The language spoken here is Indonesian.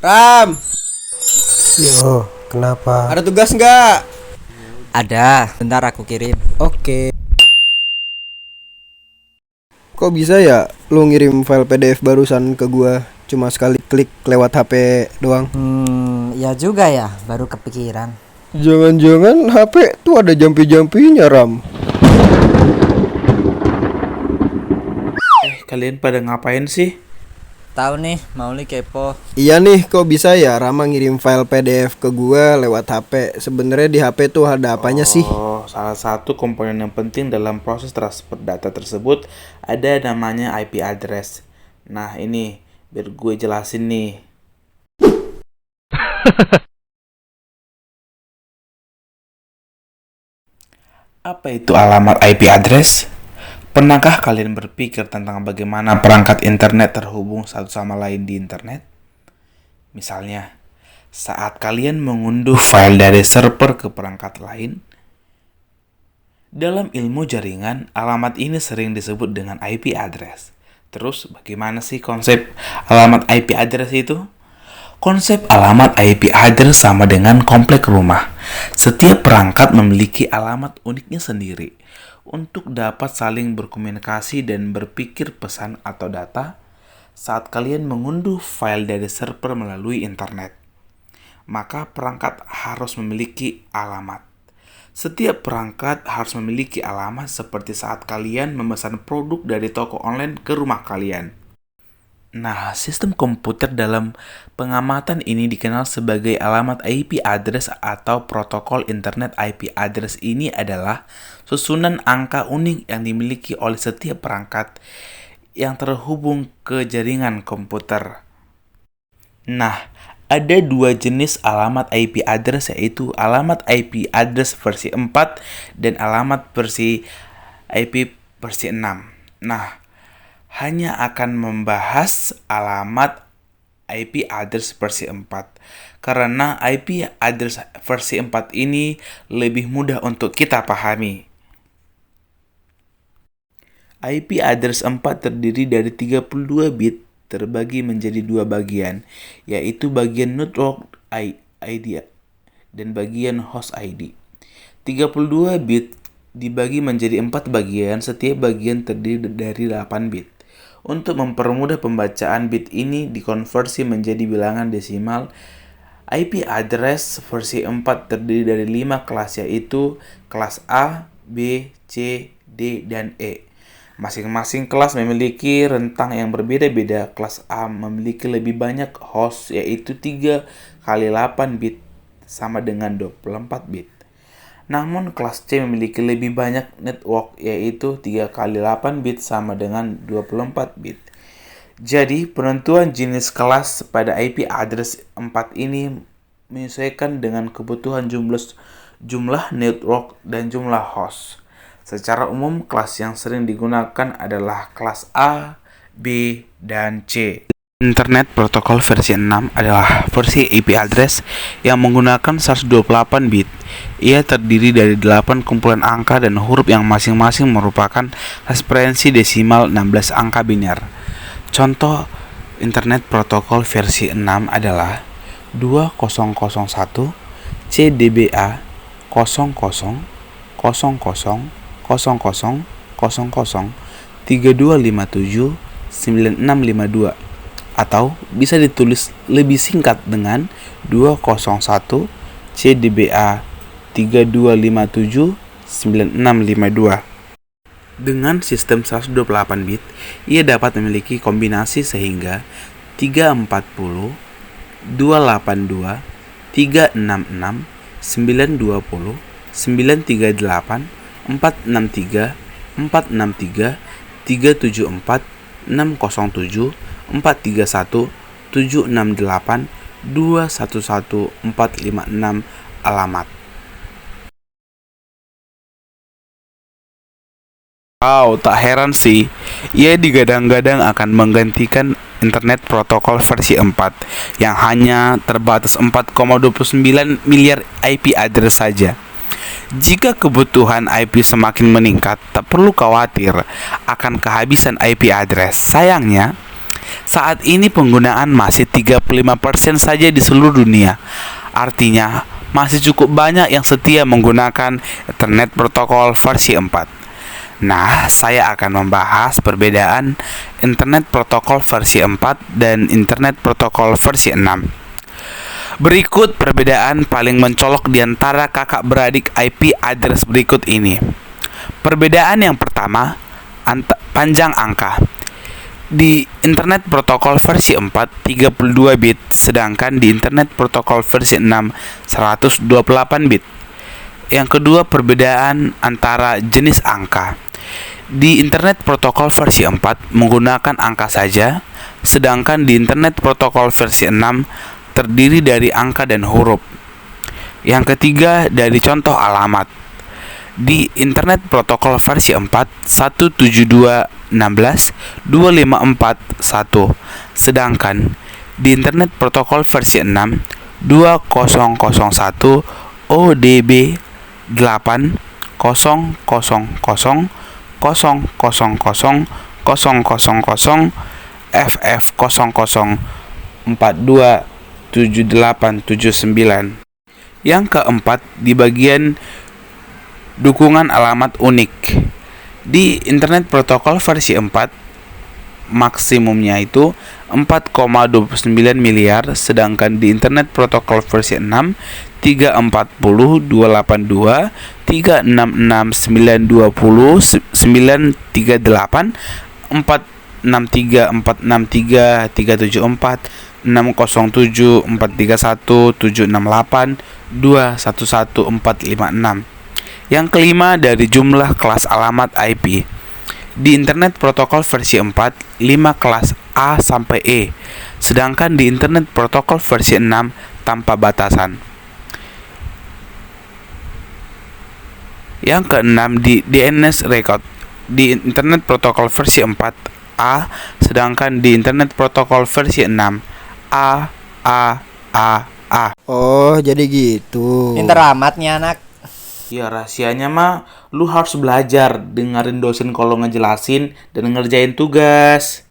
Ram, Yo, kenapa? ada tugas nggak? Ada, bentar aku kirim. Oke. Kok bisa ya lu ngirim file PDF barusan ke gua cuma sekali klik lewat HP doang? Ya juga ya, baru kepikiran. Jangan-jangan HP tuh ada jampi-jampinya, Ram. Kalian pada ngapain sih? Tahu nih, Mauli kepo. Iya nih, kok bisa ya Rama ngirim file PDF ke gua lewat HP? Sebenarnya di HP tuh ada apanya sih? Oh, salah satu komponen yang penting dalam proses transfer data tersebut ada namanya IP address. Nah, ini biar gue jelasin nih. Apa itu alamat IP address? Pernahkah kalian berpikir tentang bagaimana perangkat internet terhubung satu sama lain di internet? Misalnya, saat kalian mengunduh file dari server ke perangkat lain, dalam ilmu jaringan, alamat ini sering disebut dengan IP address. Terus, bagaimana sih konsep alamat IP address itu? Konsep alamat IP address sama dengan komplek rumah. Setiap perangkat memiliki alamat uniknya sendiri. Untuk dapat saling berkomunikasi dan berpikir pesan atau data saat kalian mengunduh file dari server melalui internet, maka perangkat harus memiliki alamat. Setiap perangkat harus memiliki alamat seperti saat kalian memesan produk dari toko online ke rumah kalian. Nah, sistem komputer dalam pengamatan ini dikenal sebagai alamat IP address atau protokol internet IP address. Ini adalah susunan angka unik yang dimiliki oleh setiap perangkat yang terhubung ke jaringan komputer. Nah, ada dua jenis alamat IP address, yaitu alamat IP address versi 4 dan alamat versi IP versi 6. Nah, hanya akan membahas alamat IP address versi 4 karena IP address versi 4 ini lebih mudah untuk kita pahami. IP address 4 terdiri dari 32 bit terbagi menjadi dua bagian, yaitu bagian network ID dan bagian host ID. 32 bit dibagi menjadi 4 bagian, setiap bagian terdiri dari 8 bit. Untuk mempermudah pembacaan bit ini dikonversi menjadi bilangan desimal. IP address versi 4 terdiri dari 5 kelas, yaitu kelas A, B, C, D, dan E. Masing-masing kelas memiliki rentang yang berbeda-beda. Kelas A memiliki lebih banyak host, yaitu 3 kali 8 bit sama dengan 24 bit. Namun kelas C memiliki lebih banyak network, yaitu 3 kali 8 bit sama dengan 24 bit. Jadi, penentuan jenis kelas pada IP address 4 ini menyesuaikan dengan kebutuhan jumlah network dan jumlah host. Secara umum, kelas yang sering digunakan adalah kelas A, B, dan C. Internet Protocol versi 6 adalah versi IP address yang menggunakan 128 bit. Ia terdiri dari 8 kumpulan angka dan huruf yang masing-masing merupakan referensi desimal 16 angka biner. Contoh Internet Protocol versi 6 adalah 2001 CDBA 00 00 00 3257 9652, atau bisa ditulis lebih singkat dengan 201 CDBA 3257 9652. Dengan sistem 128 bit, ia dapat memiliki kombinasi sehingga 340, 282, 366, 920, 938, 463, 463, 374, 607, 431, 768, 211, 456 alamat. Wow, tak heran sih, ia digadang-gadang akan menggantikan Internet Protokol versi 4 yang hanya terbatas 4,29 miliar IP address saja. Jika kebutuhan IP semakin meningkat, tak perlu khawatir akan kehabisan IP address. Sayangnya, Saat ini penggunaan masih 35% saja di seluruh dunia. Artinya, masih cukup banyak yang setia menggunakan Internet Protokol versi 4. Nah, saya akan membahas perbedaan Internet Protokol versi 4 dan Internet Protokol versi 6. Berikut perbedaan paling mencolok di antara kakak beradik IP address berikut ini. Perbedaan yang pertama, panjang angka. Di Internet Protokol versi 4, 32 bit, sedangkan di Internet Protokol versi 6, 128 bit. Yang kedua, perbedaan antara jenis angka. Di Internet Protokol versi 4 menggunakan angka saja, sedangkan di Internet Protokol versi 6 terdiri dari angka dan huruf. Yang ketiga, dari contoh alamat. Di Internet Protokol versi 4, 172.16.254.1, sedangkan di Internet Protokol versi 6, 2001 ODB 8.0.0.0.0.0.0 FF00427879. Yang keempat, di bagian dukungan alamat unik. Di Internet Protokol versi 4, maksimumnya itu 4,29 miliar, sedangkan di Internet Protokol versi 6, 340.282, 366.920, 938, 463, 463, 374, 607, 431, 768, 211, 456. Yang kelima, dari jumlah kelas alamat IP. Di Internet Protokol versi 4, 5 kelas A sampai E, sedangkan di Internet Protokol versi 6 tanpa batasan. Yang keenam, di DNS record. Di Internet Protokol versi 4 A, sedangkan di Internet Protokol versi 6 A. Oh, jadi gitu. Pinter amat nih anak. Ya rahasianya mah lu harus belajar dengerin dosen kalau ngejelasin dan ngerjain tugas.